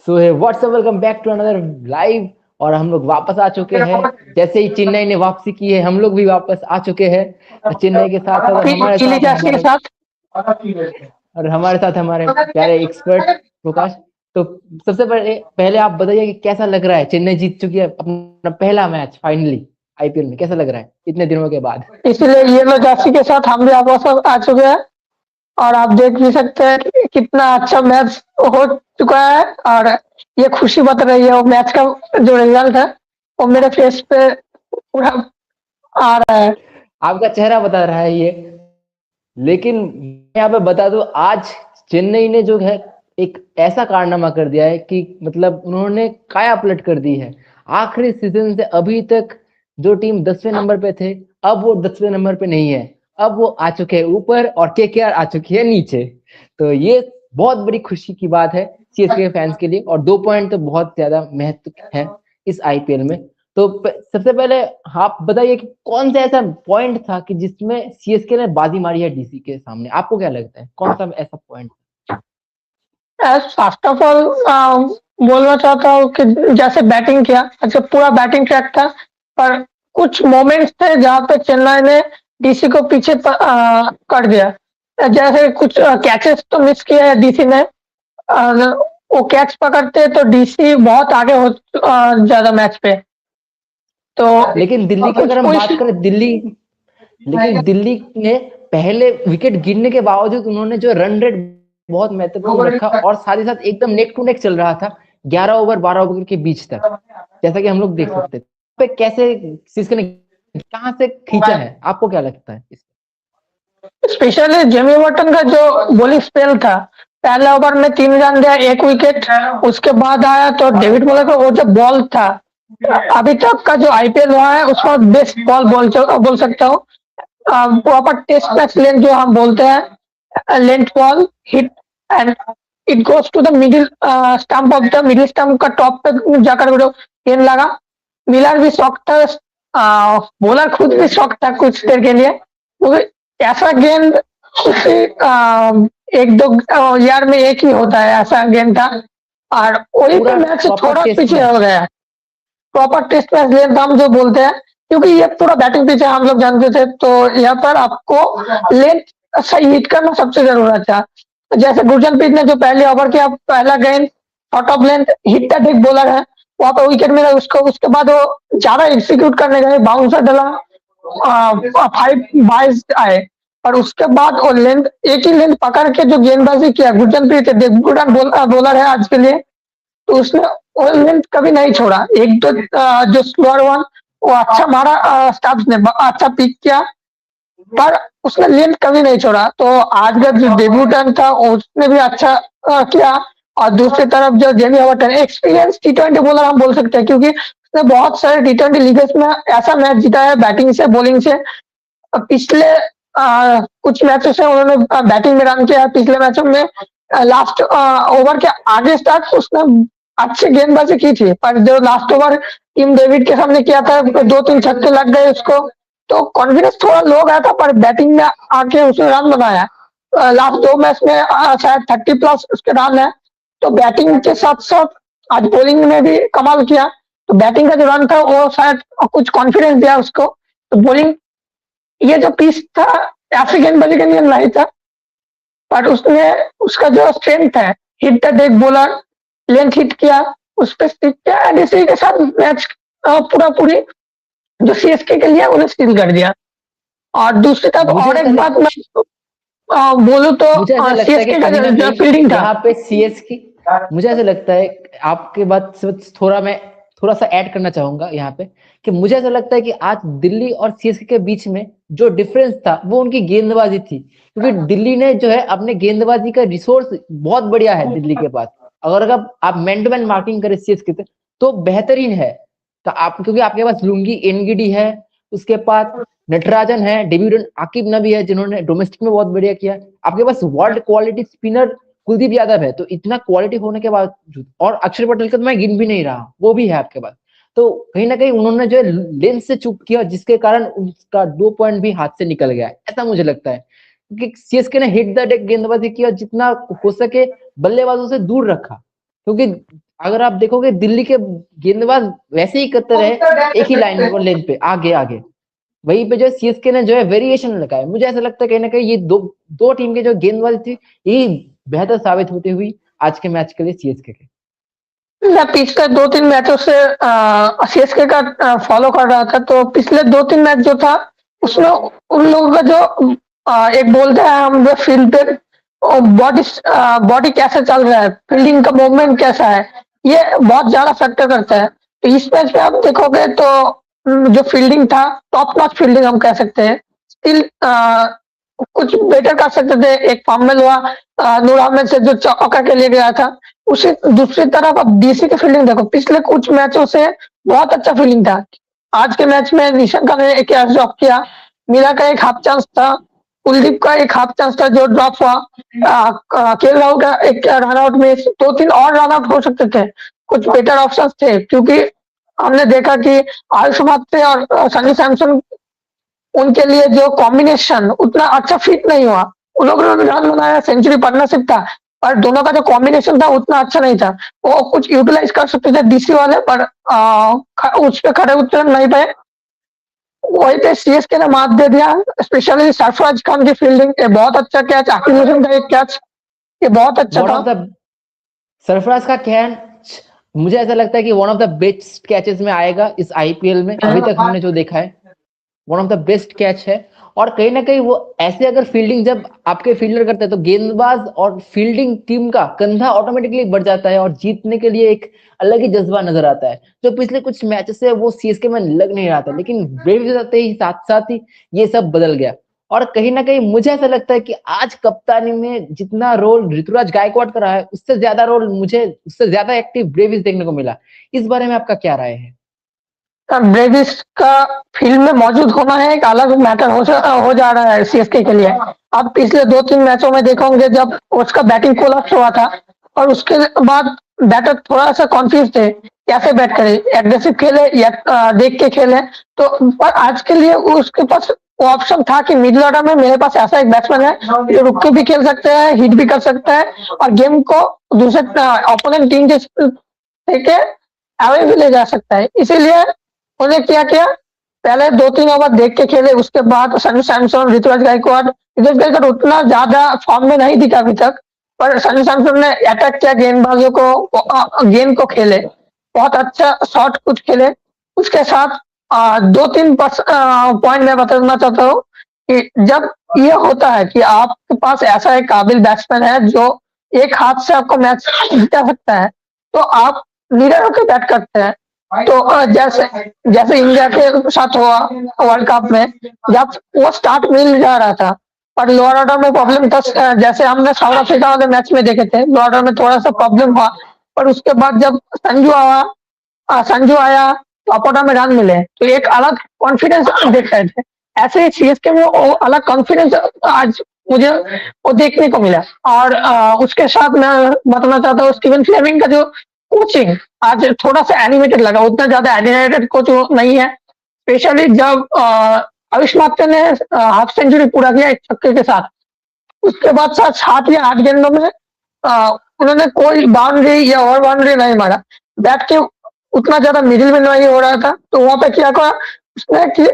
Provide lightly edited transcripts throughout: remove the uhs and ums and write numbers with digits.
So hi what's up, welcome back to another live. और हम लोग वापस आ चुके हैं। जैसे ही चेन्नई ने वापसी की है, हम लोग भी वापस आ चुके हैं चेन्नई के साथ साथ। और हमारे चिली साथ है जर्सी के हमारे साथ। प्यारे एक्सपर्ट प्रकाश। तो सबसे पहले पहले आप बताइए कि कैसा लग रहा है, चेन्नई जीत चुकी है अपना पहला मैच फाइनली आईपीएल में। कैसा लग रहा है इतने दिनों के बाद? इसलिए येलो जर्सी के साथ हम भी वापस आ चुके हैं। और आप देख भी सकते हैं कि कितना अच्छा मैच हो चुका है। और ये खुशी बता रही है, वो मैच का जो रिजल्ट है वो मेरे फेस पे पूरा आ रहा है। आपका चेहरा बता रहा है ये। लेकिन मैं यहाँ पे बता दूं, आज चेन्नई ने जो है एक ऐसा कारनामा कर दिया है कि मतलब उन्होंने काया पलट कर दी है। आखिरी सीजन से अभी तक जो टीम 10वें नंबर पे थे, अब वो 10वें नंबर पे नहीं है। अब वो आ चुके हैं ऊपर और केकेआर आ चुकी है नीचे। तो ये बहुत बड़ी खुशी की बात है सीएसके फैंस के लिए। और 2 पॉइंट तो बहुत ज्यादा महत्व है इस आईपीएल में। तो सबसे पहले आप बताइए कि कौन सा ऐसा पॉइंट था कि जिसमें सीएसके ने बाजी मारी है डीसी के सामने? आपको क्या लगता है कौन सा ऐसा पॉइंट? फर्स्ट ऑफ ऑल बोलना चाहता हूँ कि जैसे बैटिंग किया, अच्छा पूरा बैटिंग ट्रैक था। पर कुछ मोमेंट्स थे जहाँ पे चेन्नई ने डीसी को पीछे कर दिया। जैसे कुछ कैचेस तो मिस किए हैं डीसी ने। और वो कैच पकड़ते तो डीसी बहुत आगे हो ज्यादा मैच पे। तो लेकिन दिल्ली की कुछ अगर हम बात कुछ करें, दिल्ली ने पहले विकेट गिरने के बावजूद उन्होंने जो रन रेट बहुत महत्वपूर्ण रखा और साथ ही साथ एकदम नेक टू नेक चल रहा था 11 ओवर 12 ओवर के बीच तक, जैसा कि हम लोग देख सकते थे। पे कैसे सीएसके ने कहां से खींचा है, आपको क्या लगता है? स्पेशली जेमी वाटन का जो बॉलिंग स्पेल था, पहले ओवर में 3 रन दिया, 1 विकेट। उसके बाद आया तो डेविड मिलर का वो जो बॉल था, अभी तक का जो आईपीएल हुआ है उसमें बेस्ट बॉल बोल सकता हूँ। प्रॉपर टेस्ट मैच लेंथ जो हम बोलते हैं, length ball hit and it goes to the middle stump of the middle stump का टॉप पे जाकर जो गेंद लगा। मिलर भी शॉक था, बॉलर खुद भी शॉक था कुछ देर के लिए, क्योंकि ऐसा गेंद एक दो यार में एक ही होता है, ऐसा गेंद था। और वही पे पूरा मैच प्रॉपर थोड़ा टेस्ट पीछे हो मैच। गया। प्रॉपर टेस्ट मैच लेंथ हम जो बोलते हैं, क्योंकि ये पूरा बैटिंग पिच है हम लोग जानते थे, तो यहाँ पर आपको लेंथ सही हिट करना सबसे जरूरत था। जैसे गुरजनप्रीत ने जो पहले ओवर किया, पहला गेंद out of length hit the deck bowler है, वहां पर विकेट मिला उसको। उसके बाद वो ज्यादा एग्जीक्यूट करने गए, बाउंसर डला, 5 बाइज आए। और उसके बाद वो लेंथ एक ही लेंथ पकड़ के जो गेंदबाजी किया गुरजनप्रीत, गुड बॉलर है आज के लिए, तो उसने वो लेंथ कभी नहीं छोड़ा। एक तो जो स्लोअर वन वो अच्छा मारा, स्टब्स ने अच्छा पिक किया, पर उसने लेंथ कभी नहीं छोड़ा। तो आज का जो डेब्यूटेंट था उसने भी अच्छा किया। और दूसरी तरफ जो जेमी हॉटन, एक्सपीरियंस टी20 बॉलर हम बोल सकते हैं, क्योंकि उसने बहुत सारे टी20 लीगर्स में ऐसा मैच जीता है बैटिंग से बॉलिंग से। पिछले कुछ मैचों से उन्होंने बैटिंग में रन किया है पिछले मैचों में। लास्ट ओवर के आगे स्टार्ट उसने अच्छी गेंदबाजी की थी, पर जो लास्ट ओवर टीम डेविड के सामने किया था 2-3 छक्के लग गए उसको, तो कॉन्फिडेंस थोड़ा लो गया था। पर बैटिंग में आके उसने रन बनाया। लास्ट 2 मैच में शायद 30+ उसके रन है। तो बैटिंग के साथ साथ आज बॉलिंग में भी कमाल किया। तो बैटिंग का जो रन था वो शायद कुछ कॉन्फिडेंस दिया उसको। तो बॉलिंग, ये जो पीस था, ऐसे गेंदबाजी के लिए नहीं था, पर उसने उसका जो स्ट्रेंथ है, hit the deck bowler, length hit किया, उस पर स्टिक किया, एंड इसी के साथ मैच पूरा पूरी जो सीएसके के लिए उन्हें स्टील कर दिया। और दूसरी तरफ मुझे और ऐसा एक लग बात मैं बोलूं मुझे ऐसा तो लगता है कि सीएसके का कहीं ना जो कहीं फील्डिंग था। यहाँ पे सीएस की, मुझे ऐसा लगता है आपके बात से थोड़ा सा ऐड करना चाहूंगा यहाँ पे कि मुझे ऐसा लगता है कि आज दिल्ली और सीएसके के बीच में जो डिफरेंस था वो उनकी गेंदबाजी थी। क्योंकि दिल्ली ने जो है अपने गेंदबाजी का रिसोर्स बहुत बढ़िया है दिल्ली के पास। अगर आप मैन टू मैन मार्किंग करें सीएसके से तो बेहतरीन है। तो आप क्योंकि आपके पास लुंगी एनगिडी है, उसके पास नटराजन है, डेब्यूटेंट आकिब नबी है जिन्होंने डोमेस्टिक में बहुत बढ़िया किया। आपके पास world quality spinner Kuldeep Yadav है। तो इतना क्वालिटी होने के बावजूद, और अक्षर पटेल का तो मैं गिन भी नहीं रहा, वो भी है आपके पास। तो कहीं ना कहीं उन्होंने जो है लेंस से चूक किया, जिसके कारण उसका 2 पॉइंट भी हाथ से निकल गया, ऐसा मुझे लगता है। क्योंकि सीएसके ने हिट द डेक गेंदबाजी किया, जितना हो सके बल्लेबाजों से दूर रखा। क्योंकि अगर आप देखोगे दिल्ली के गेंदबाज वैसे ही करते रहे एक ही लाइन और लेंथ पे आगे आगे, वहीं पे जो है सीएसके ने जो है वेरिएशन लगाया। मुझे ऐसा लगता है कहीं ना कहीं ये दो दो टीम के जो गेंदबाज थी यही बेहतर साबित होती हुई आज के मैच के लिए सीएसके के। मैं पिछले 2-3 मैचों से सीएसके का फॉलो कर रहा था, तो पिछले 2-3 मैच जो था उसमें उन लोगों का जो एक बोलते हैं हम जो फील्ड पे बॉडी बॉडी कैसे चल रहा है, फील्डिंग का मूवमेंट कैसा है, ये बहुत ज्यादा फैक्टर करता है। तो इस मैच में आप देखोगे तो जो फील्डिंग था टॉप नॉच फील्डिंग हम कह सकते हैं। स्टिल कुछ बेटर कर सकते थे। एक फॉर्मल हुआ नूर अहमद से जो चौका के लिए गया था, उसी दूसरी तरफ अब डीसी की फील्डिंग देखो, पिछले कुछ मैचों से बहुत अच्छा फील्डिंग था। आज के मैच में निशंका ने एक कैच ड्रॉप किया, मीरा का एक हाफ चांस था, कुलदीप का एक हाफ चांस था जो ड्रॉप हुआ, केएल राहुल का एक रन आउट में 2-3 और रन आउट हो सकते थे, कुछ बेटर ऑप्शन थे। क्योंकि हमने देखा कि आयुष मात्रे और संजू सैमसन उनके लिए जो कॉम्बिनेशन उतना अच्छा फिट नहीं हुआ। उन लोगों ने रन बनाया, सेंचुरी पार्टनरशिप था, पर दोनों का जो कॉम्बिनेशन था उतना अच्छा नहीं था। वो कुछ यूटिलाइज कर सकते थे डीसी वाले, पर उस पे खड़े उतर नहीं पाए। वही पे सीएसके ने मात दे दिया। स्पेशली सरफराज खान की फील्डिंग, ये बहुत अच्छा कैच, आकिब हुसैन का एक कैच, ये बहुत अच्छा वन था। ऑफ द सरफराज का कैच मुझे ऐसा लगता है कि one of the best catches में आएगा इस आईपीएल में, अभी तक हमने जो देखा है one of the best catch है। और कहीं ना कहीं वो ऐसे अगर फील्डिंग जब आपके फील्डर करते हैं तो गेंदबाज और फील्डिंग टीम का कंधा ऑटोमेटिकली बढ़ जाता है और जीतने के लिए एक अलग ही जज्बा नजर आता है, जो पिछले कुछ मैचेस से वो सीएसके में लग नहीं रहा था। लेकिन ब्रेव आते ही साथ ही ये सब बदल गया। और कहीं ना कहीं मुझे ऐसा लगता है कि आज कप्तानी में जितना रोल ऋतुराज गायकवाड़ का रहा है उससे ज्यादा रोल मुझे उससे ज्यादा एक्टिव ब्रेविस देखने को मिला। इस बारे में आपका क्या राय है? ब्रेविस का फील्ड में मौजूद होना है एक अलग मैटर हो जा रहा है सीएसके के लिए। आप पिछले 2-3 मैचों में देखोगे जब उसका बैटिंग कोलैप्स हुआ था और उसके बाद बैटर थोड़ा सा कॉन्फ्यूज थे कैसे बैट करे, एग्रेसिव खेले या देख के खेले। तो पर आज के लिए उसके पास वो ऑप्शन था कि मिडिल ऑर्डर में मेरे पास ऐसा एक बैट्समैन है जो रुक के भी खेल सकता है, हिट भी कर सकता है और गेम को दूसरे ओपोनेंट टीम के अवे भी ले जा सकता है। इसीलिए उन्हें क्या किया, पहले 2-3 ओवर देख के खेले, उसके बाद संजू सैमसन, ऋतुराज गायकवाड़ उतना ज्यादा फॉर्म में नहीं दिखा अभी तक, पर संजू सैमसन ने अटैक किया गेंदबाजों को, गेंद को खेले, बहुत अच्छा शॉट कुछ खेले। उसके साथ 2-3 पॉइंट मैं बताना चाहता हूँ कि जब ये होता है कि आपके पास ऐसा एक काबिल बैट्समैन है जो एक हाथ से आपको मैच जिता सकता है, तो आप निडर होकर बैट करते हैं। तो जैसे जैसे इंडिया के साथ हुआ वर्ल्ड कप में, जब वो स्टार्ट मिल जा रहा था पर लोअर ऑर्डर में प्रॉब्लम था, जैसे हमने साउथ अफ्रीका वाले मैच में देखे थे, लोअर ऑर्डर में थोड़ा सा प्रॉब्लम हुआ। पर उसके बाद जब संजू आया टॉप ऑर्डर में रन मिले तो एक अलग कॉन्फिडेंस देख रहे थे। ऐसे ही सीएसके में वो अलग कॉन्फिडेंस आज मुझे वो देखने को मिला। और उसके साथ मैं बताना चाहता हूँ स्टीवन फ्लेमिंग का जो कोचिंग आज थोड़ा सा एनिमेटेड लगा, उतना ज्यादा एनिमेटेड कोच नहीं है। स्पेशली जब आयुष मात्रे ने हाफ सेंचुरी पूरा किया एक छक्के के साथ, उसके बाद 7 या 8 गेंदों में उन्होंने कोई बाउंड्री या और बाउंड्री नहीं मारा, बैट के उतना ज्यादा मिडिल में नहीं हो रहा था। तो वहां पे क्या करा उसने कि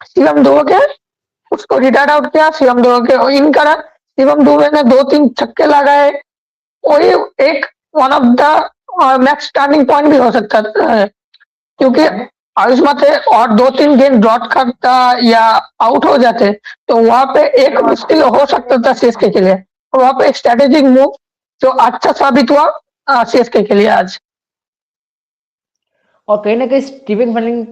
शिवम दुबे के उसको रिटायर्ड आउट किया, शिवम दुबे को इन करा, शिवम दुबे ने 2-3 छक्के लगाए। वही एक one of the match turning point भी हो सकता है, क्योंकि आयुष मात्रे और 2-3 गेंद ड्रॉट करता या आउट हो जाते तो वहां पे एक मुश्किल हो सकता था सीएसके के लिए। वहां पे एक स्ट्रेटेजिक मूव जो अच्छा साबित हुआ सीएसके के लिए आज। और कहीं ना कहीं स्टीफन फ्लेमिंग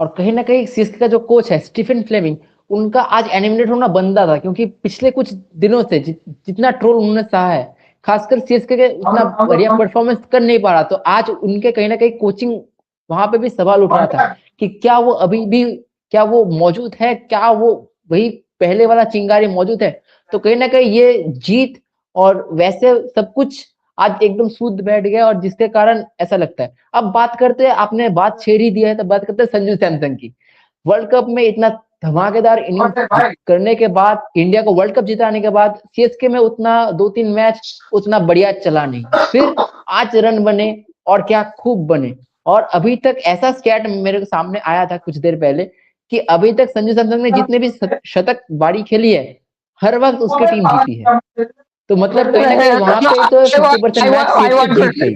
और कहीं ना कहीं सीएसके का जो कोच है स्टीफन फ्लेमिंग, उनका आज एनिमिनेट होना बनता था, क्योंकि पिछले कुछ दिनों से जितना ट्रोल उन्होंने सहा है, खासकर सीएसके के उतना बढ़िया परफॉर्मेंस कर नहीं पा रहा, तो आज उनके कहीं ना कहीं कोचिंग वहां पे भी सवाल उठ रहा था कि क्या वो अभी भी क्या वो मौजूद है, क्या वो वही पहले वाला चिंगारी मौजूद है। तो कहीं ना कहीं ये जीत और वैसे सब कुछ आज एकदम शुद्ध बैठ गया और जिसके कारण ऐसा लगता है। अब बात करते हैं, आपने बात छेड़ ही दिया है तो बात करते हैं संजू सैमसन की। वर्ल्ड कप में इतना धमाकेदार इनिंग करने के बाद, इंडिया को वर्ल्ड कप जिताने के बाद सीएसके में उतना 2-3 मैच उतना बढ़िया चला नहीं, फिर आज रन बने और क्या खूब बने। और अभी तक ऐसा स्टैट मेरे सामने आया था कुछ देर पहले कि अभी तक संजू सैमसन ने जितने भी शतक बारी खेली है, हर वक्त उसकी टीम जीती है। तो मतलब कहीं ना कहीं वहां पे तो 50% मैच सीएसके जीत गई।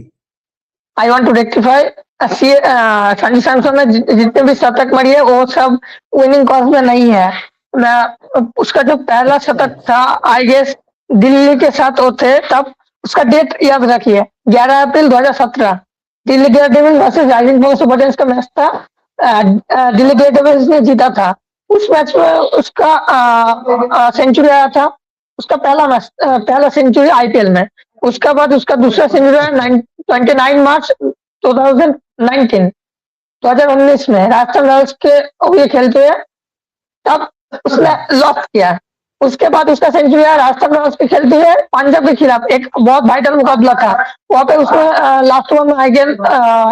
I want to rectify, Sanju Samson ने जितने भी शतक मारी है वो सब विनिंग कॉस्ट में नहीं है। मैं उसका जो पहला शतक था आई गेस दिल्ली के साथ वो थे तब, उसका डेट याद रखिए 11 अप्रैल 2017, Delhi Daredevils versus rising super giants का मैच था। दिल्ली डेयरडेविल्स ने जीता था। उस मैच में उसका सेंचुरी आया था, उसका पहला मैच, पहला सेंचुरी आईपीएल में। उसका बाद उसका दूसरा सेंचुरी 29 मार्च 2019 2019 में राजस्थान रॉयल्स के ये खेलते हुए, तब उसने लॉस किया। उसके बाद उसका सेंचुरी आया राजस्थान रॉयल्स के खेलते हुए पंजाब के खिलाफ, एक बहुत वाइटल मुकाबला था। वहां पे उसने लास्ट ओवर में आई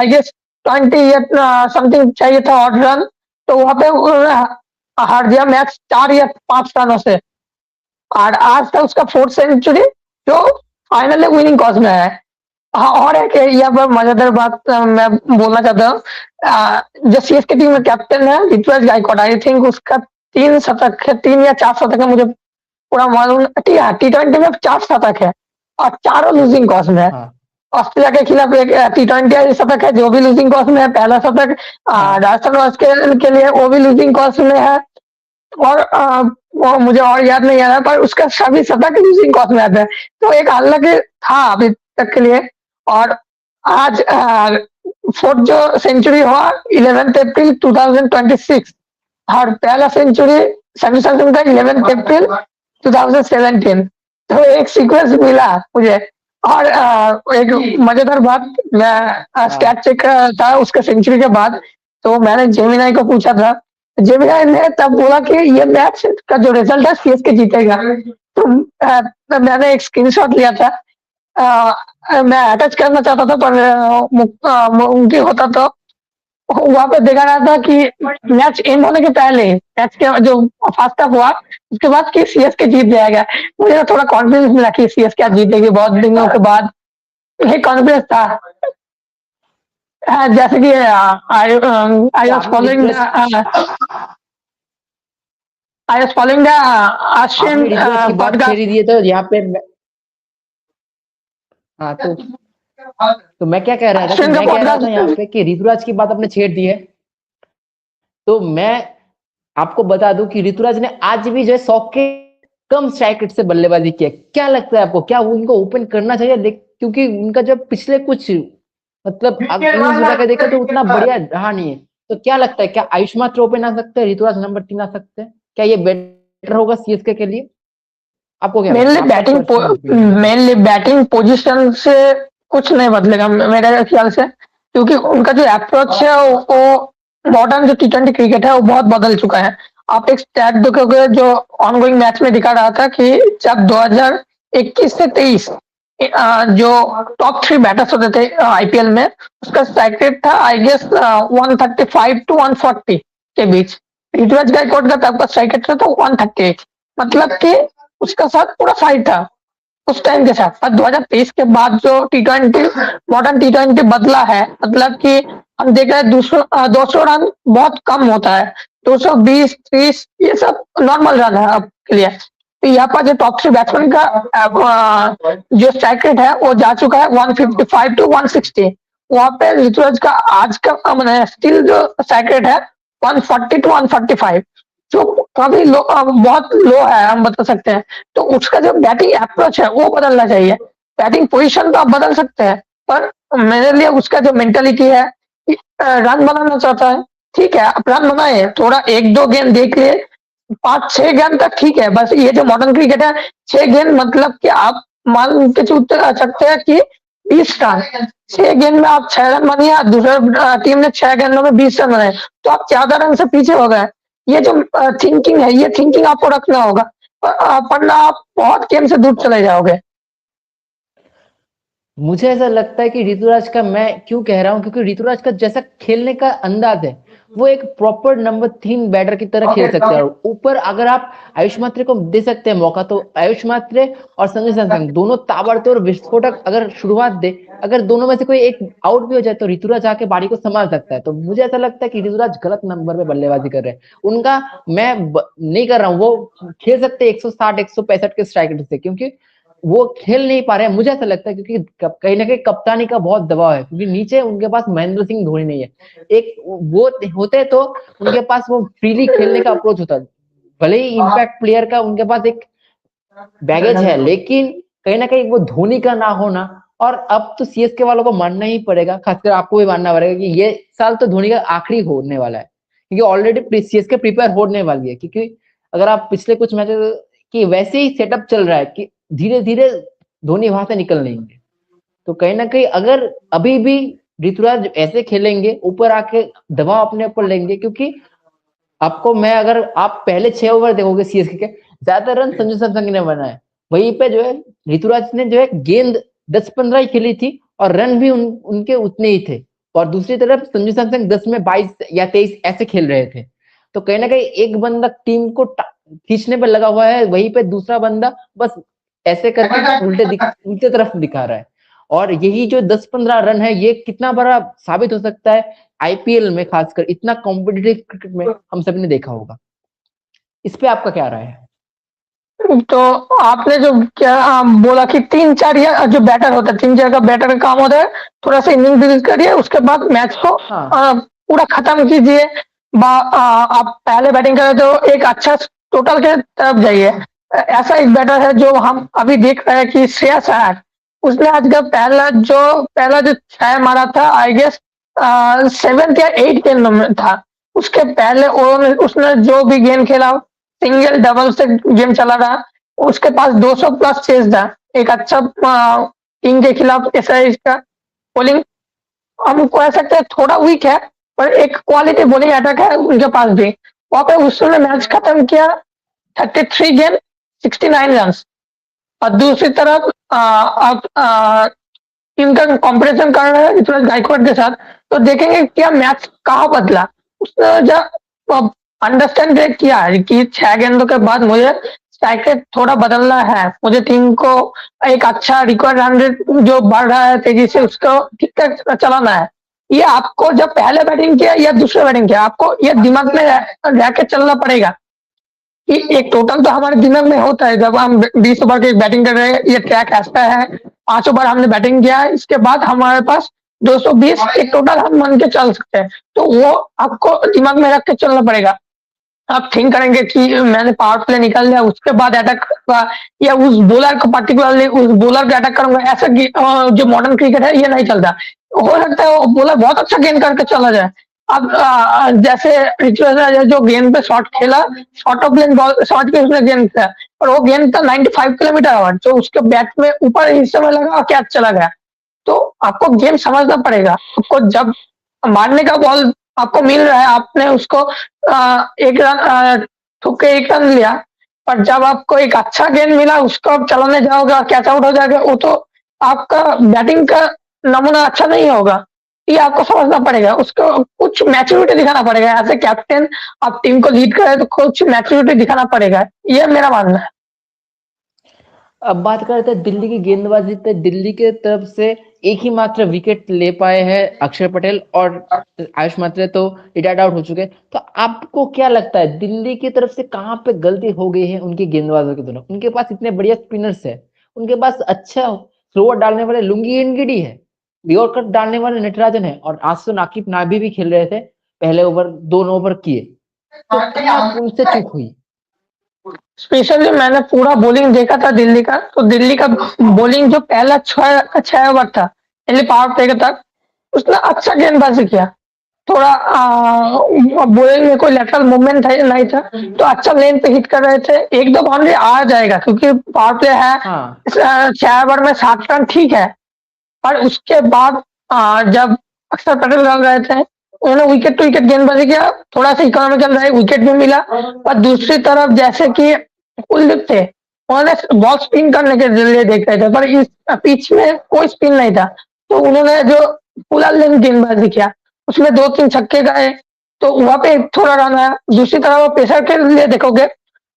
गेस 20 या समथिंग चाहिए था ऑड रन, तो वहां पे हार गया मैच 4 या 5 रनों से। और आज तक उसका 4th सेंचुरी जो फाइनली विनिंग कॉज में है। हाँ, और एक यहाँ पर मजेदार बात मैं बोलना चाहता हूँ, जो सीएसके टीम में कैप्टन है ऋतुराज गायकवाड़, आई थिंक उसका 3 शतक है, 3 या 4 शतक है, मुझे पूरा मालूम। T20 में 4 शतक है और चारों लूजिंग कॉज में है। हाँ ऑस्ट्रेलिया के खिलाफ एक T20 शतक है जो भी लूजिंग कॉज में है, पहला शतक हाँ राजस्थान रॉयल्स के लिए वो भी लूजिंग कॉज में है। और वो मुझे और याद नहीं आ रहा, पर उसका सभी शतक लूजिंग कॉज में आता है, तो एक अलग था अभी तक के लिए। और आज फोर्थ जो सेंचुरी हुआ 11 अप्रैल 2026, और पहला सेंचुरी संजू सैमसन का 11 अप्रैल 2017, तो एक सीक्वेंस मिला मुझे। और एक मजेदार बात, मैं स्टैट चेक था उसके सेंचुरी के बाद, तो मैंने जेमिनाई को पूछा था, जेमिनाई ने तब बोला कि ये मैच का जो रिजल्ट है सीएसके जीतेगा। तो मैंने एक स्क्रीनशॉट लिया था, मैं अटैच करना चाहता था पर उनकी होता तो वहां पे देखा रहा था कि मैच एंड होने के पहले, मैच के जो फर्स्ट हाफ हुआ उसके बाद कि सीएसके जीत जाएगा। मुझे थोड़ा कॉन्फिडेंस मिला कि सीएसके आज जीतेगी, बहुत दिनों के बाद ये कॉन्फिडेंस था। जैसे कि आई तो वाज आपने following I was following the आपने आशियन ऋतुराज की बात पॉडकास्ट। छेड़ी दी है तो यहाँ पे हाँ तो मैं क्या कह रहा था कि आशियन का मैं कह रहा था यहाँ पॉडकास्ट। पे कि ऋतुराज की बात आपने छेड़ दी है, तो मैं आपको बता दूं कि ऋतुराज ने आज भी जो है 100 के कम स्ट्राइक रेट से बल्लेबाजी की है। क्या लगता है आपको, क्या वो उनको ओपन करना चाहिए? क्योंकि उनका जब पिछले कुछ मतलब इनिंग्स मिला के देखे तो उतना बढ़िया रहा नहीं है। तो क्या लगता है, क्या आयुष्मान ओपन आ सकते हैं, ऋतुराज नंबर 3 आ सकते हैं? क्या ये बेटर होगा सीएसके के लिए? आपको क्या लगता मेनली है, आपका बैटिंग पर्सनल ओपिनियन बताइए। मेनली बैटिंग पोजीशन से कुछ नहीं बदलेगा मेरे ख्याल से, क्योंकि उनका जो अप्रोच है वो मॉडर्न जो T20 क्रिकेट है वो बहुत बदल चुका है। आप एक स्टैट देखोगे जो ऑनगोइंग मैच में दिखा रहा था कि जब 2021 से 23 जो टॉप 3 बैटर्स होते थे आईपीएल में, उसका स्ट्राइक रेट था आई गेस 135 to 140 के बीच। ऋतुराज गायकवाड़ का तब का स्ट्राइक रेट था 138, मतलब कि उसका साथ पूरा फाइट था उस टाइम के साथ। और 2023 के बाद जो T20 मॉडर्न T20 बदला है, मतलब कि हम देख रहे हैं 200 रन बहुत कम होता है, 220 30 ये सब नॉर्मल रन है अब के लिए। तो यहाँ पर जो टॉप 3 बैट्समैन का जो स्ट्राइक रेट है वो जा चुका है 155 to 160। वहां पे ऋतुराज का आज का मैंने स्टिल जो स्ट्राइक रेट है 140 to 145, जो काफी लो, बहुत लो है हम बता सकते हैं। तो उसका जो बैटिंग अप्रोच है वो बदलना चाहिए। बैटिंग पोजीशन तो आप बदल सकते हैं, पर मेरे लिए उसका जो मेंटेलिटी है, रन बनाना चाहता है, ठीक है आप रन बनाए, थोड़ा 1-2 गेंद देख लिए, 5-6 गेंद तक ठीक है। बस ये जो मॉडर्न क्रिकेट है 6 गेंद मतलब कि आप मान के चल सकते हैं कि 20 रन, 6 गेंद में आप 6 रन बनिए, दूसरा टीम ने 6 गेंदों में 20 रन बनाए, तो आप 14 रन से पीछे हो गए। ये जो थिंकिंग है, ये थिंकिंग आपको रखना होगा, वरना आप बहुत गेम से दूर चले जाओगे। मुझे ऐसा लगता है कि ऋतुराज का, मैं क्यों कह रहा हूँ, क्योंकि ऋतुराज का जैसा खेलने का अंदाज है वो एक प्रॉपर नंबर 3 बैटर की तरह खेल सकते हैं। और ऊपर अगर आप आयुष मात्रे को दे सकते हैं मौका, तो आयुष मात्रे और संजू सैमसंग दोनों ताबड़तोड़ विस्फोटक अगर शुरुआत दे, अगर दोनों में से कोई एक आउट भी हो जाए तो ऋतुराज आके बाड़ी को संभाल सकता है। तो मुझे ऐसा लगता है कि ऋतुराज गलत नंबर पे बल्लेबाजी कर रहे हैं। उनका नहीं कर रहा हूँ, वो खेल सकते हैं 160 165 के स्ट्राइक रेट से, क्योंकि वो खेल नहीं पा रहे हैं। मुझे ऐसा लगता है क्योंकि कहीं ना कहीं कप्तानी का बहुत दबाव है, क्योंकि नीचे उनके पास महेंद्र सिंह धोनी नहीं है। एक वो होते तो उनके पास वो फ्रीली खेलने का अप्रोच होता। भले ही इम्पैक्ट प्लेयर का उनके पास एक बैगेज है, लेकिन कहीं ना कहीं वो धोनी का ना होना। और अब तो सीएसके वालों को मानना ही पड़ेगा, खासकर आपको भी मानना पड़ेगा कि ये साल तो धोनी का आखिरी होने वाला है, क्योंकि ऑलरेडी सीएसके प्रिपेयर होने वाली है। क्योंकि अगर आप पिछले कुछ मैच की वैसे ही सेटअप चल रहा है कि धीरे धीरे धोनी वहां से निकल लेंगे। तो कहीं ना कहीं अगर अभी भी ऋतुराज ऐसे खेलेंगे, ऊपर आके दबाव अपने ऊपर लेंगे, क्योंकि आपको मैं अगर आप पहले 6 ओवर देखोगे सीएसके के, ज्यादातर रन संजू सैमसंग ने बनाए। वहीं पे जो है ऋतुराज ने जो है गेंद 10-15 ही खेली थी और रन भी उनके उतने ही थे। और दूसरी तरफ संजू सैमसंग 10 में 22 या 23 ऐसे खेल रहे थे। तो कहीं ना कहीं एक बंदा टीम को खींचने पे लगा हुआ है, वहीं पे दूसरा बंदा बस ऐसे करके उल्टे तरफ दिखा रहा है। और यही जो 10-15 रन है, ये कितना बड़ा साबित हो सकता है आईपीएल में, खासकर इतना कॉम्पिटिटिव क्रिकेट में हम सभी ने देखा होगा। इस पे आपका क्या राय है? तो आपने जो क्या बोला कि 3-4 या जो बैटर होता है, 3-4 का बैटर का काम होता है, थोड़ा सा इनिंग बिल्ड करिए, उसके बाद मैच को पूरा खत्म कीजिए। आप पहले बैटिंग करें तो एक अच्छा टोटल के तरफ जाइए। ऐसा एक बैटर है जो हम अभी देख रहे हैं कि श्रेयस अय्यर, उसने आज का पहला जो 6 मारा था, आई गेस 7th या 8th गेंद में था। उसके पहले ओवर में उसने जो भी गेंद खेला, सिंगल डबल से गेम चला रहा। उसके पास 200 प्लस चेज था। एक अच्छा टीम के खिलाफ ऐसा इसका बॉलिंग हम कह सकते हैं थोड़ा वीक है, पर एक क्वालिटी बॉलिंग अटैक है उनके पास भी। वहां पे उसने मैच खत्म किया 33 गेंद 69 रन। और दूसरी तरफ आप इनका कंपैरिजन कर रहे हैं ऋतुराज गायकवाड़ के साथ, तो देखेंगे क्या मैच कहाँ बदला। उसने जब अंडरस्टैंड किया है कि 6 गेंदों के बाद मुझे स्ट्राइक रेट थोड़ा बदलना है, मुझे टीम को एक अच्छा रिक्वायर्ड रन रेट जो बढ़ रहा है तेजी से, उसको ठीक ठाक चलाना है। ये आपको जब पहले बैटिंग किया या दूसरे बैटिंग किया, आपको ये दिमाग में रह के चलना पड़ेगा कि एक टोटल तो हमारे दिमाग में होता है जब हम 20 ओवर की बैटिंग कर रहे हैं, ये ट्रैक ऐसा है, 5 ओवर हमने बैटिंग किया है, इसके बाद हमारे पास 220 एक टोटल हम मान के चल सकते हैं। तो वो आपको दिमाग में रख के चलना पड़ेगा। आप थिंक करेंगे कि मैंने पावर प्ले निकाल लिया, उसके बाद अटैक या उस बॉलर को पर्टिकुलरली उस बॉलर का अटैक करूंगा, ऐसा जो मॉडर्न क्रिकेट है ये नहीं चलता। हो सकता है वो बॉलर बहुत अच्छा गेंद करके चला जाए। अब जैसे ऋतुराज जो गेंद पे शॉट खेला, short of lane ball shot के उसने गेंद था, और वो गेंद था 95 किलोमीटर आवर, जो उसके बैट में ऊपर हिस्से में लगा और कैच चला गया। तो आपको गेम समझना पड़ेगा। आपको जब मारने का बॉल आपको मिल रहा है, आपने उसको एक रन ठुक के 1 रन लिया, पर जब आपको एक अच्छा गेंद मिला उसको आप चलाने जाओगे और कैच आउट हो जाएगा, वो तो आपका बैटिंग का नमूना अच्छा नहीं होगा। ये आपको समझना पड़ेगा, उसको कुछ मैच्योरिटी दिखाना पड़ेगा। एज ए कैप्टन आप टीम को लीड करें तो कुछ मैच्योरिटी दिखाना पड़ेगा, ये मेरा मानना है। अब बात करते हैं दिल्ली की गेंदबाजी पे। दिल्ली के तरफ से एक ही मात्र विकेट ले पाए हैं अक्षर पटेल, और आयुष मात्रे तो रिटायर्ड आउट हो चुके हैं। तो आपको क्या लगता है दिल्ली की तरफ से कहाँ पे गलती हो गई है उनकी गेंदबाजों की तरफ? उनके पास इतने बढ़िया स्पिनर्स है, उनके पास अच्छा स्लोअर डालने वाले लुंगी एनगिडी है, यॉर्कर डालने वाले नटराजन है, और आज तो नाकिब नाबी भी खेल रहे थे, पहले ओवर 2 ओवर किए। तो क्या उनसे चूक हुई? स्पेशली मैंने पूरा बॉलिंग देखा था दिल्ली का, तो दिल्ली का बॉलिंग जो पहला 6 ओवर था पावर प्ले तक, उसने अच्छा गेंदबाजी किया। थोड़ा बॉलिंग में कोई लेटरल मूवमेंट नहीं था, तो अच्छा लेन पे हिट कर रहे थे। 1-2 बाउंड्री आ जाएगा क्योंकि पावर प्ले है। 6 ओवर में 7 रन ठीक है, और उसके बाद जब अक्षर पटेल डाल रहे थे, उन्होंने विकेट टू विकेट गेंदबाजी किया, थोड़ा सा इकोनॉमिकल रहे, विकेट भी मिला। और दूसरी तरफ जैसे कि कुलदीप थे, उन्होंने बॉल स्पिन करने के लिए देख रहे थे, पर इस पिच में कोई स्पिन नहीं था, तो उन्होंने जो पूरा लेंथ गेंदबाजी किया, उसमें 2-3 छक्के गए। तो वहां पे थोड़ा रन आया। दूसरी तरफ पेसर के लिए देखोगे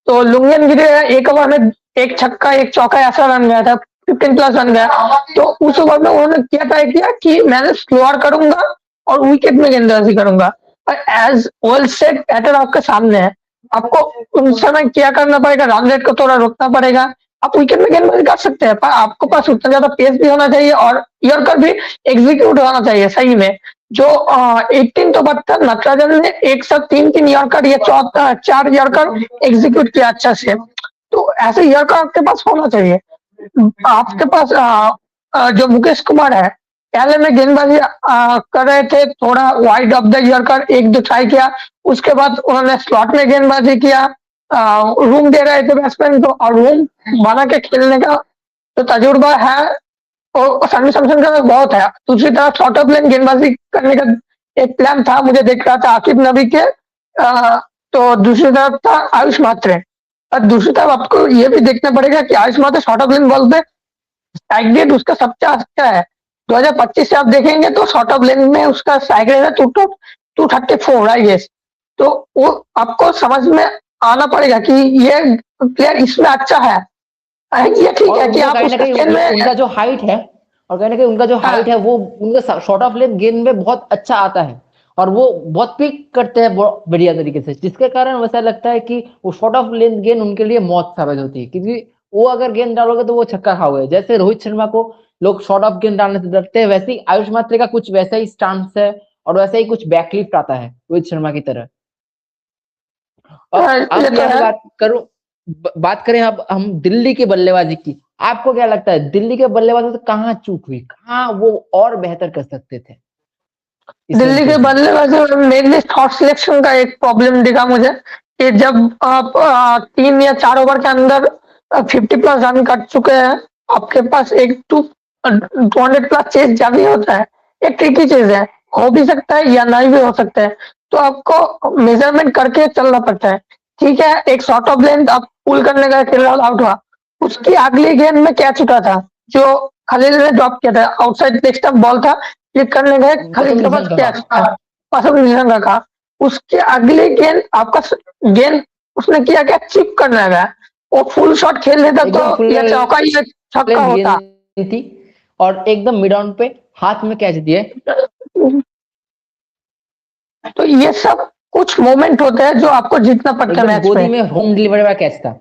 तो लुंगियन गिरे, एक ओवर में एक छक्का एक चौका ऐसा रन गया था, 15+ रन गया। तो उस ओवर में उन्होंने क्या तय किया कि मैंने स्लोअर करूंगा और विकेट में गेंदबाजी करूंगा। एज ऑल सेट बैटर आपके सामने है, आपको उस समय क्या करना पड़ेगा, रन रेट को थोड़ा रोकना पड़ेगा। आप विकेट में गेंदबाजी कर सकते हैं, पर आपके पास उतना ज्यादा पेस भी होना चाहिए और यॉर्कर भी एग्जीक्यूट होना चाहिए सही में। जो 18 तो बता नटराजन ने एक साथ 3-3 यॉर्कर या 4 यॉर्कर एग्जीक्यूट किया अच्छा से। तो ऐसे यॉर्कर आपके पास होना चाहिए। आपके पास जो मुकेश कुमार है, पहले में गेंदबाजी कर रहे थे, थोड़ा वाइड ऑफ द यॉर्कर एक दो ट्राई किया, उसके बाद उन्होंने स्लॉट में गेंदबाजी किया। रूम दे रहे थे बैट्समैन को और रूम बना के खेलने का जो तजुर्बा है और संजू सैमसन का बहुत है। दूसरी तरफ शॉर्ट ऑफ लेन गेंदबाजी करने का एक प्लान था, मुझे देख रहा था आकिब नबी के। तो दूसरी तरफ था आयुष मात्रे। और दूसरी तरफ आपको ये भी देखना पड़ेगा कि आयुष मात्रे शॉर्ट ऑफ लेन बॉल पे स्ट्राइक रेट उसका सबसे अच्छा है। 2025 से आप देखेंगे तो शॉर्ट ऑफ लेन में उसका स्ट्राइक रेट है 234 आई गेस। तो वो आपको समझ में आना पड़ेगा कि ये प्लेयर इसमें अच्छा है। ये ठीक है कि आप उनका जो हाइट है और कहीं ना कहीं उनका जो हाइट है वो उनका शॉर्ट ऑफ लेंथ गेंद में बहुत अच्छा आता है और वो बहुत पिक करते हैं बढ़िया तरीके से, जिसके कारण वैसा लगता है कि वो शॉर्ट ऑफ लेंथ गेंद उनके लिए मौत साबित होती है, क्योंकि वो अगर गेंद डालोगे तो वो छक्का खाओगे। जैसे रोहित शर्मा को लोग शॉर्ट ऑफ गेंद डालने से डरते हैं, वैसे ही आयुष मात्रे का कुछ वैसा ही स्टांस है और वैसा ही कुछ बैकलिफ्ट आता है रोहित शर्मा की तरह। और अब यहाँ बात करें अब हम दिल्ली की बल्लेबाजी की, आपको क्या लगता है दिल्ली के बल्लेबाजों से कहाँ चूक हुई, कहाँ वो और बेहतर कर सकते थे? दिल्ली के बल्लेबाजों में मेनली थॉट सिलेक्शन का एक प्रॉब्लम दिखा मुझे कि जब आप 3 या 4 ओवर के अंदर 50+ रन कर चुके हैं, आपके पास एक 200+ चेज जारी होता है। एक ट्रिकी चीज है, हो भी सकता है या नहीं भी हो सकता है, तो आपको मेजरमेंट करके चलना पड़ता है। ठीक है, एक शॉर्ट ऑफ लेंथ आप पुल करने का खेल आउट हुआ, उसकी अगली गेंद में कैच उठा था जो खलील ने ड्रॉप किया था, आउटसाइड लेग स्टंप बॉल था, क्लिक करने गए, खलील के पास कैच था, पसंद निशान रखा। उसके अगले गेंद आपका गेंद उसने किया क्या, चिप करना गया, वो फुल शॉट खेल लेता तो या चौका या छक्का होता थी और एकदम मिड ऑन पे हाथ में कैच दिए। तो ये सब कुछ मोमेंट होते हैं जो आपको जीतना पड़ता है मैच में। गोदी में होम डिलीवरी का कैच था।